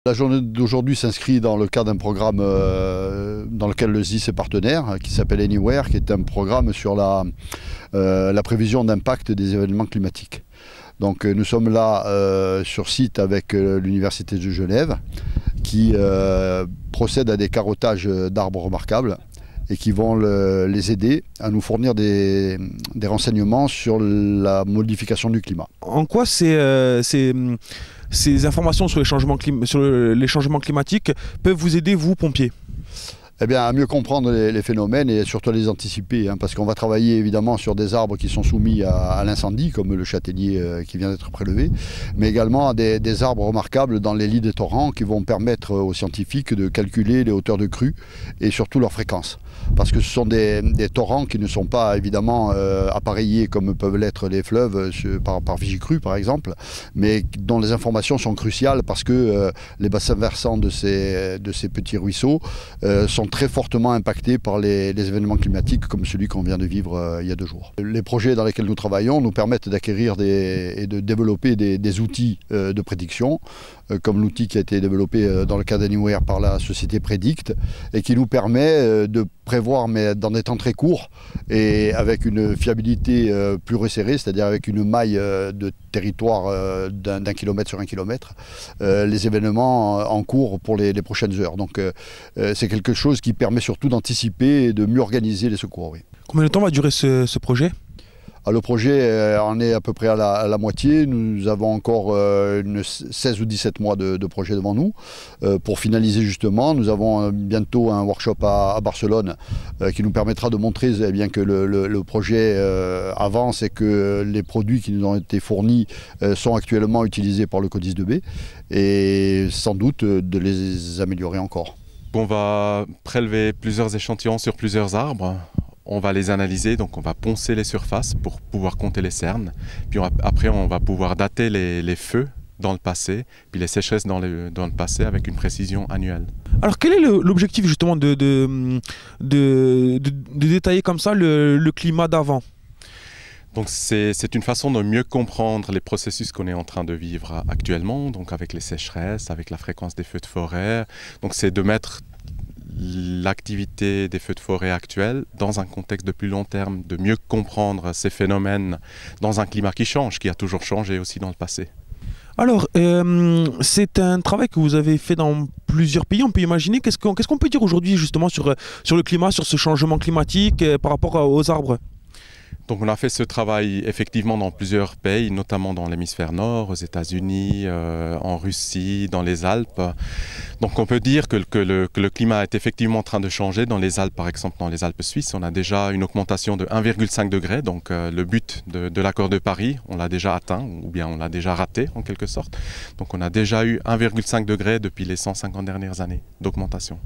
La journée d'aujourd'hui s'inscrit dans le cadre d'un programme dans lequel le ZIS est partenaire, qui s'appelle Anywhere, qui est un programme sur la prévision d'impact des événements climatiques. Donc nous sommes là sur site avec l'Université de Genève, qui procède à des carottages d'arbres remarquables et qui vont les aider à nous fournir des renseignements sur la modification du climat. En quoi ces informations sur les changements climatiques peuvent vous aider, vous, pompiers? Eh bien, à mieux comprendre les phénomènes et surtout à les anticiper, parce qu'on va travailler évidemment sur des arbres qui sont soumis à l'incendie, comme le châtaignier qui vient d'être prélevé, mais également à des arbres remarquables dans les lits des torrents qui vont permettre aux scientifiques de calculer les hauteurs de crue et surtout leur fréquence. Parce que ce sont des torrents qui ne sont pas évidemment appareillés comme peuvent l'être les fleuves par Vigicru par exemple, mais dont les informations sont cruciales parce que les bassins versants de ces petits ruisseaux sont très fortement impactés par les événements climatiques comme celui qu'on vient de vivre il y a 2 jours. Les projets dans lesquels nous travaillons nous permettent d'acquérir et de développer des outils de prédiction, comme l'outil qui a été développé dans le cas d'Anywhere par la société Predict et qui nous permet de prévoir, mais dans des temps très courts et avec une fiabilité plus resserrée, c'est-à-dire avec une maille de territoire d'un kilomètre sur 1 kilomètre, les événements en cours pour les prochaines heures. Donc c'est quelque chose qui permet surtout d'anticiper et de mieux organiser les secours. Oui. Combien de temps va durer ce projet ? Le projet en est à peu près à la moitié. Nous avons encore 16 ou 17 mois de projet devant nous. Pour finaliser justement, nous avons bientôt un workshop à Barcelone qui nous permettra de montrer bien que le projet avance et que les produits qui nous ont été fournis sont actuellement utilisés par le CODIS 2B et sans doute de les améliorer encore. On va prélever plusieurs échantillons sur plusieurs arbres. On va les analyser, donc on va poncer les surfaces pour pouvoir compter les cernes. Puis après, on va pouvoir dater les feux dans le passé, puis les sécheresses dans le passé avec une précision annuelle. Alors quel est l'objectif justement de détailler comme ça le climat d'avant ? Donc c'est une façon de mieux comprendre les processus qu'on est en train de vivre actuellement, donc avec les sécheresses, avec la fréquence des feux de forêt. Donc c'est de mettre l'activité des feux de forêt actuels dans un contexte de plus long terme, de mieux comprendre ces phénomènes dans un climat qui change, qui a toujours changé aussi dans le passé. Alors, c'est un travail que vous avez fait dans plusieurs pays, on peut imaginer. Qu'est-ce qu'on peut dire aujourd'hui justement sur le climat, sur ce changement climatique par rapport aux arbres ? Donc on a fait ce travail effectivement dans plusieurs pays, notamment dans l'hémisphère nord, aux États-Unis, en Russie, dans les Alpes. Donc on peut dire que le climat est effectivement en train de changer. Dans les Alpes, par exemple, dans les Alpes suisses, on a déjà une augmentation de 1,5 degré. Donc le but de l'accord de Paris, on l'a déjà atteint, ou bien on l'a déjà raté en quelque sorte. Donc on a déjà eu 1,5 degré depuis les 150 dernières années d'augmentation.